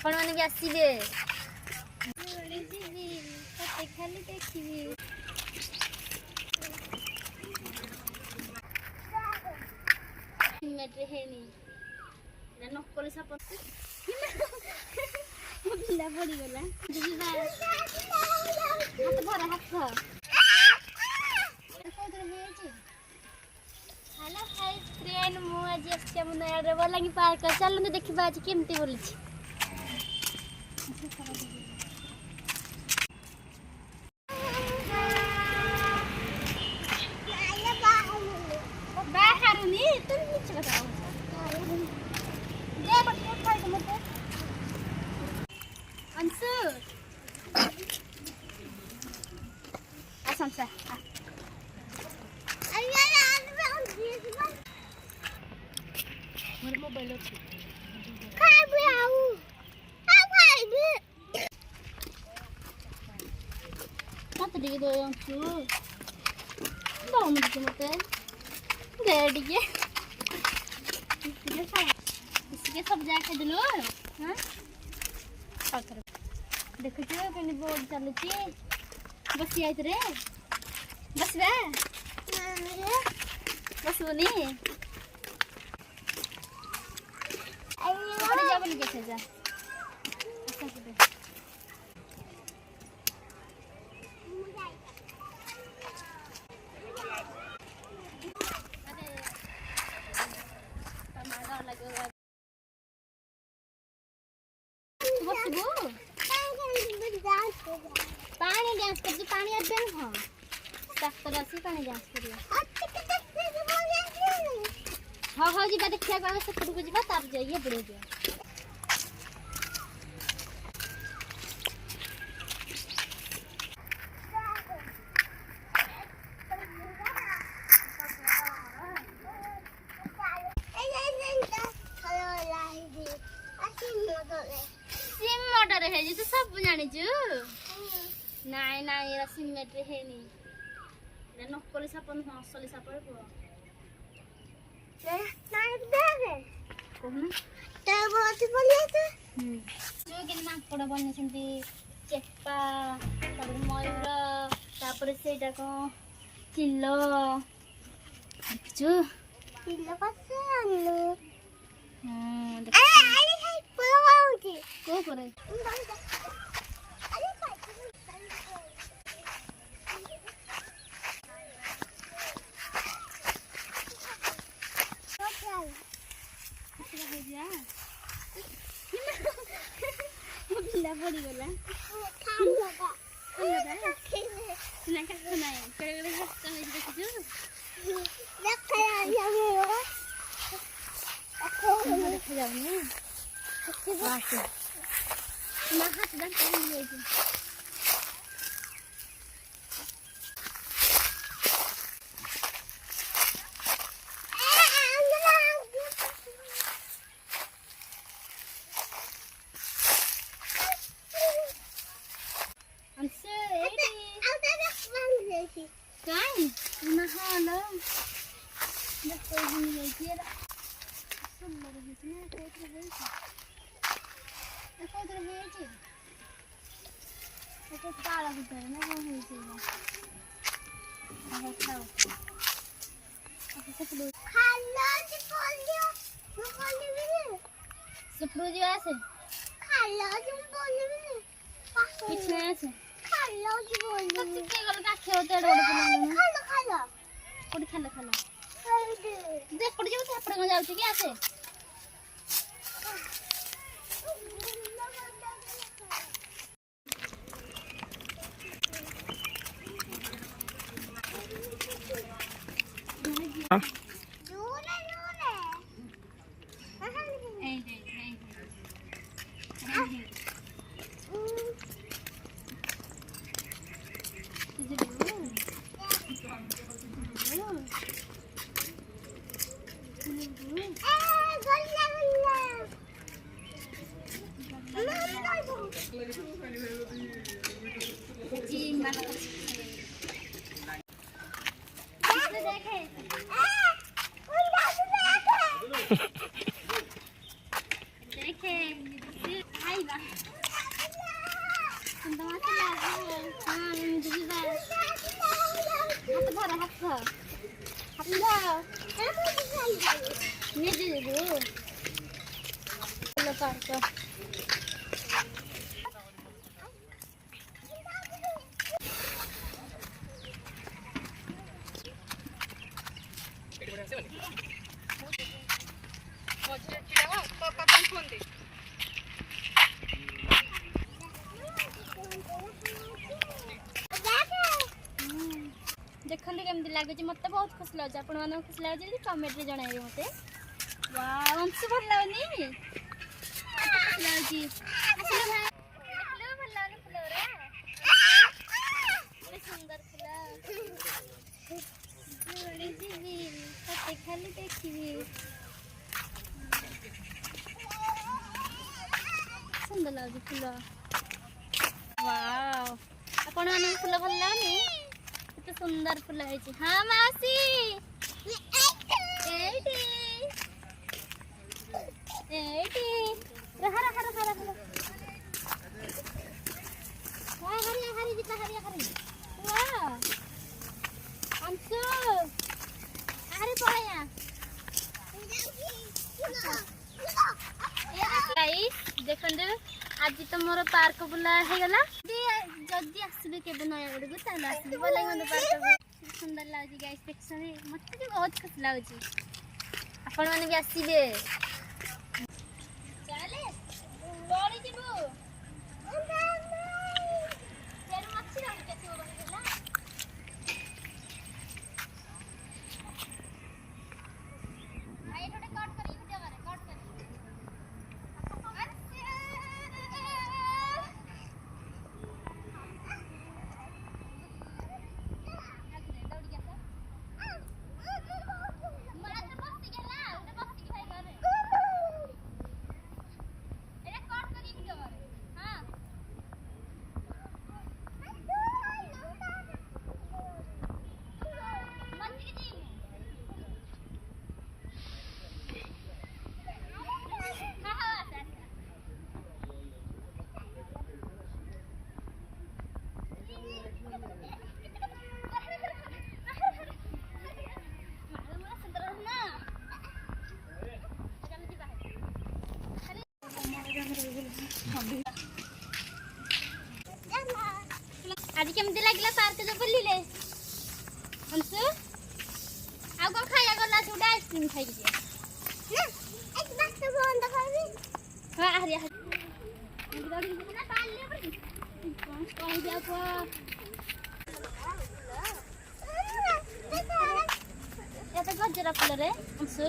आपण माने भी आसीबे खाली देखिबे मेट्रे हेनी ना नकली साप बिला पड़ी गला हाथ भरा हाथ हेलो हाय फ्रेंड मु आज आछी हम नयार बलांगी पार्क चलते देखा आज केमती बोली बाहरुनी तुम नीचे बताओ दे बट खाई तो मत अंशु असंसा मोर मोबाइल अछि खाबे आउ खाइबे मत दिगे दो अंशु दो मिनट मते दे दिगे इसके सब जाके दिलो हां पाकर देखो जो कनी बोर्ड चलु छी बस आइत रे बस बे बस बनी अरे जा बोली कैसे जा अच्छा से पानी डांस कर जो पानी आबे हां डॉक्टर आसी पानी डांस करिया हां हां जी देखिया बाबा से फुट को जीवा तब जाइए बड़े जा सिम मोटर है जी तो सब जाने छु नाई नाई एरा सिम मेट्रे है नी एरा नकली साप न असली साप रे को ए नाई देखे कोन ते बोलती बोलिए तो जो के माकड़ बने सेंती चेपा तापर मयूर तापर सेटा को चिल्लो जो चिल्लो पासे आनु हां अरे हाय पळवाउती को करे बिला पड़ी गला खान लगा ना का सुनाए करे करे हस्ता में देखियो देखा या मेरा देख जाऊनी वाह ना हाथ दन कर लिए Kan, mahal. Dapat ini aja. Semua di sini saya terus. Aku terus aja. Aku tahu betul, nak mau ini. Aku tahu. Aku sepuluh. Kalau sepuluh, sepuluh ini. Sepuluh juga sih. Kalau sepuluh ini. Kichnya sih. खालो जी बोल तो कितने गल का खेल होते road पे खालो खालो कोडी खालो खालो देख पड़ जाऊ से अपने जाऊ छी क्या से जोरे जोरे ए दे देखे सुंदर मत लागे हां मुझे भी हाथ धर हाथ निजे देबो लो पार्क देखते केमती लगे मत बहुत खुशी लगे आप खुशी लगे कमेंट में जन मत अंश भल लगनी सुंदर फूल खाली देखी सुंदर लगे फूल वाव आपण फूल भल लगनी तो सुंदर फूल है हाँ मासी रहा हरी हरी जितना हरी हरी वाह अंशु अरे पड़े देखते आज तो मोर पार्क बुला गला जल्दी आसबे केबे नयागढ़ को ताले आसबे बोले मते पार्क सुंदर लागी गाइस देखछने मते भी बहुत खुश लागी आपण माने भी आसीबे चले बड़ी जीबू तेरे मच्छी रह के थो बनेला आई थोड़े कट करी वीडियो करे कट करी आज केमती लागला पार्क जो बुलिले अंशु आ को खाया गला छुडा आइसक्रीम खाइ के ना एक बात तो बंद करबी हां अरे गाड़ी ना पाल ले पर कौन दिया को ये तो गजरा फूल रे अंशु